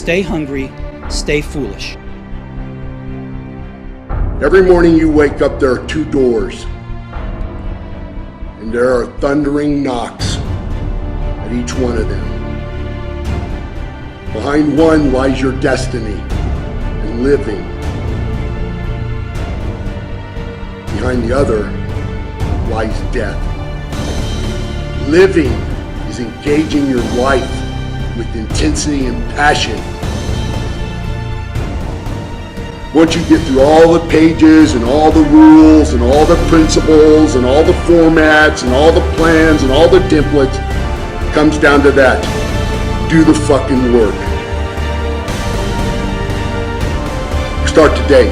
Stay hungry, stay foolish. Every morning you wake up, there are two doors. And there are thundering knocks at each one of them. Behind one lies your destiny and living. Behind the other lies death. Living is engaging your life with intensity and passion. Once you get through all the pages and all the rules and all the principles and all the formats and all the plans and all the templates, it comes down to that. Do the fucking work. Start today.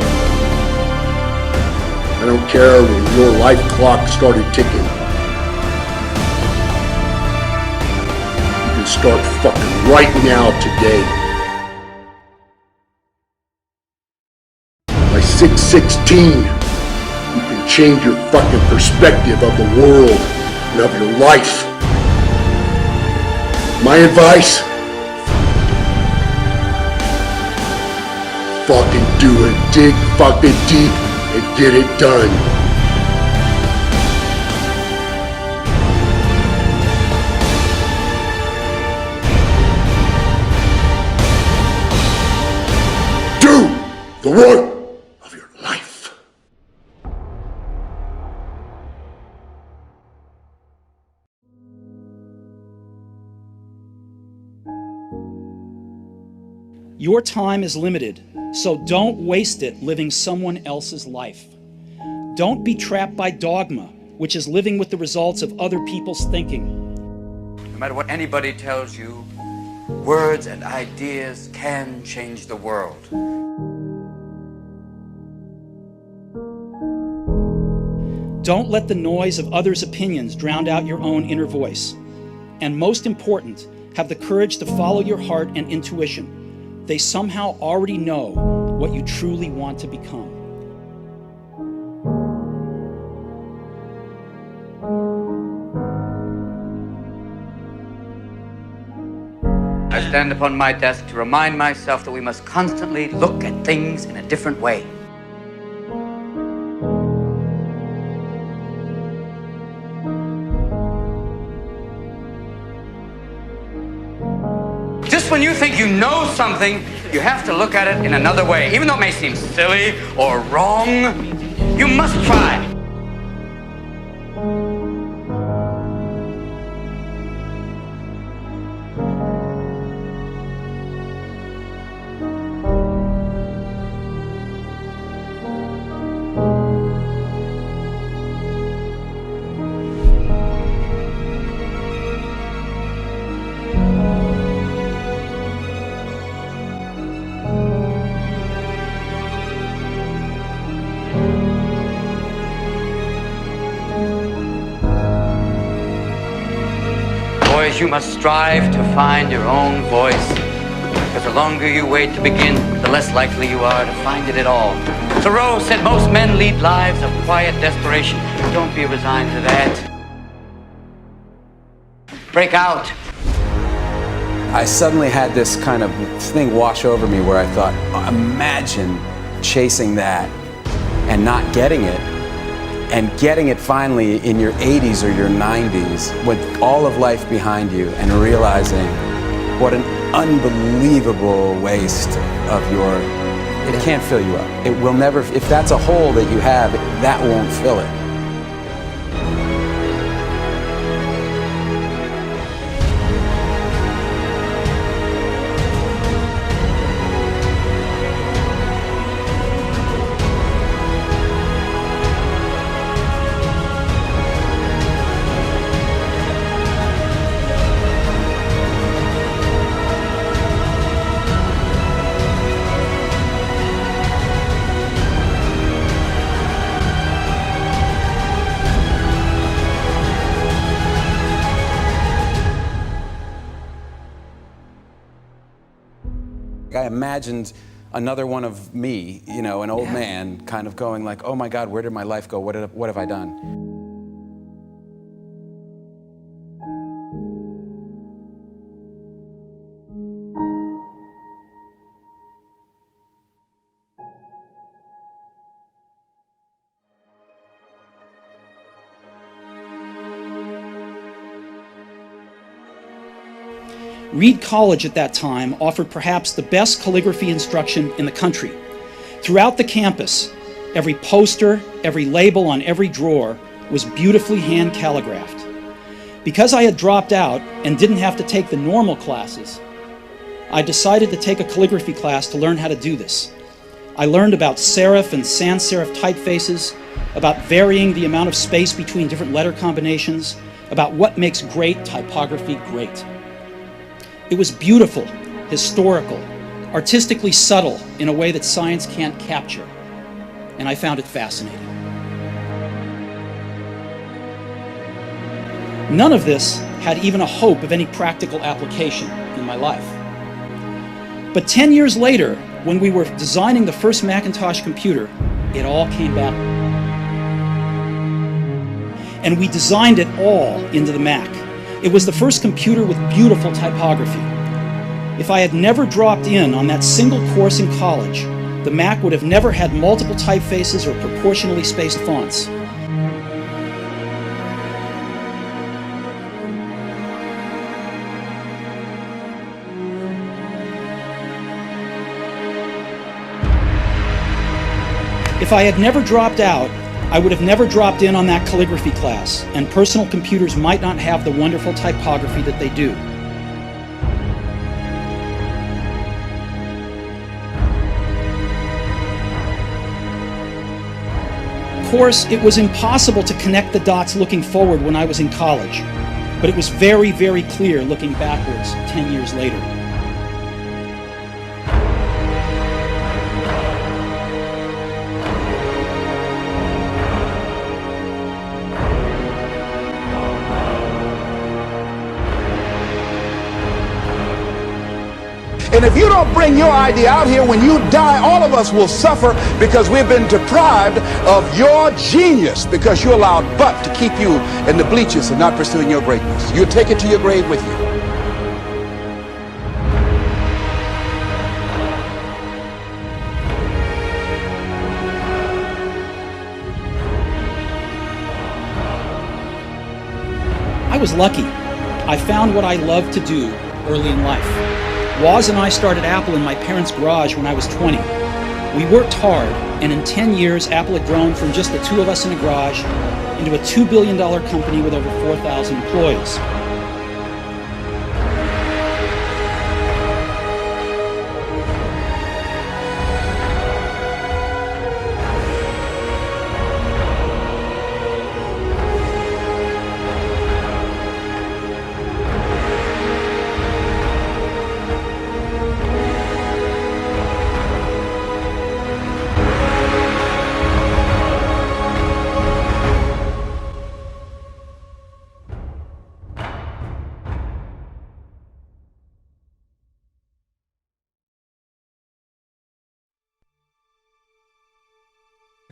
I don't care when your life clock started ticking. You can start fucking right now today. By 6/16, you can change your fucking perspective of the world and of your life. My advice? Fucking do it. Dig fucking deep and get it done. Do the work of your life. Your time is limited, so don't waste it living someone else's life. Don't be trapped by dogma, which is living with the results of other people's thinking. No matter what anybody tells you, words and ideas can change the world. Don't let the noise of others' opinions drown out your own inner voice. And most important, have the courage to follow your heart and intuition. They somehow already know what you truly want to become. I stand upon my desk to remind myself that we must constantly look at things in a different way. Just when you think you know something, you have to look at it in another way. Even though it may seem silly or wrong, you must try. Boys, you must strive to find your own voice, because the longer you wait to begin, the less likely you are to find it at all. Thoreau said most men lead lives of quiet desperation. Don't be resigned to that. Break out. I suddenly had this kind of thing wash over me where I thought, imagine chasing that and not getting it, and getting it finally in your 80s or your 90s with all of life behind you and realizing what an unbelievable waste of your, it can't fill you up. It will never, if that's a hole that you have, that won't fill it. I imagined another one of me, you know, an old man, kind of going like, oh my God, where did my life go? What have I done? Reed College at that time offered perhaps the best calligraphy instruction in the country. Throughout the campus, every poster, every label on every drawer was beautifully hand calligraphed. Because I had dropped out and didn't have to take the normal classes, I decided to take a calligraphy class to learn how to do this. I learned about serif and sans serif typefaces, about varying the amount of space between different letter combinations, about what makes great typography great. It was beautiful, historical, artistically subtle in a way that science can't capture, and I found it fascinating. None of this had even a hope of any practical application in my life. But 10 years later, when we were designing the first Macintosh computer, it all came back. And we designed it all into the Mac. It was the first computer with beautiful typography. If I had never dropped in on that single course in college, the Mac would have never had multiple typefaces or proportionally spaced fonts. If I had never dropped out, I would have never dropped in on that calligraphy class, and personal computers might not have the wonderful typography that they do. Of course, it was impossible to connect the dots looking forward when I was in college, but it was very, very clear looking backwards 10 years later. And if you don't bring your idea out here, when you die, all of us will suffer because we've been deprived of your genius because you allowed Butt to keep you in the bleachers and not pursuing your greatness. You'll take it to your grave with you. I was lucky. I found what I loved to do early in life. Woz and I started Apple in my parents' garage when I was 20. We worked hard, and in 10 years, Apple had grown from just the two of us in a garage into a $2 billion company with over 4,000 employees.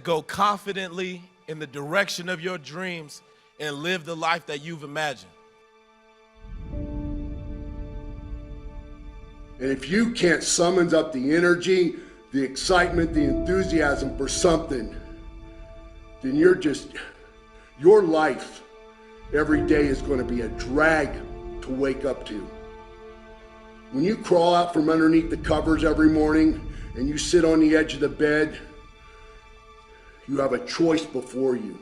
Go confidently in the direction of your dreams and live the life that you've imagined. And if you can't summon up the energy, the excitement, the enthusiasm for something, then your life every day is going to be a drag to wake up to. When you crawl out from underneath the covers every morning and you sit on the edge of the bed, you have a choice before you.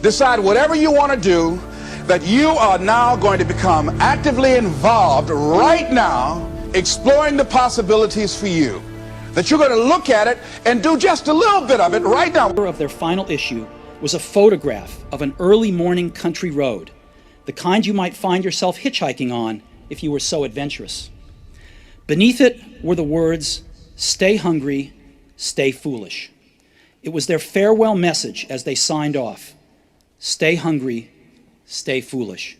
Decide whatever you want to do, that you are now going to become actively involved right now, exploring the possibilities for you. That you're going to look at it and do just a little bit of it right now. Of their final issue was a photograph of an early morning country road, the kind you might find yourself hitchhiking on if you were so adventurous. Beneath it were the words, "Stay hungry, stay foolish." It was their farewell message as they signed off. Stay hungry, stay foolish.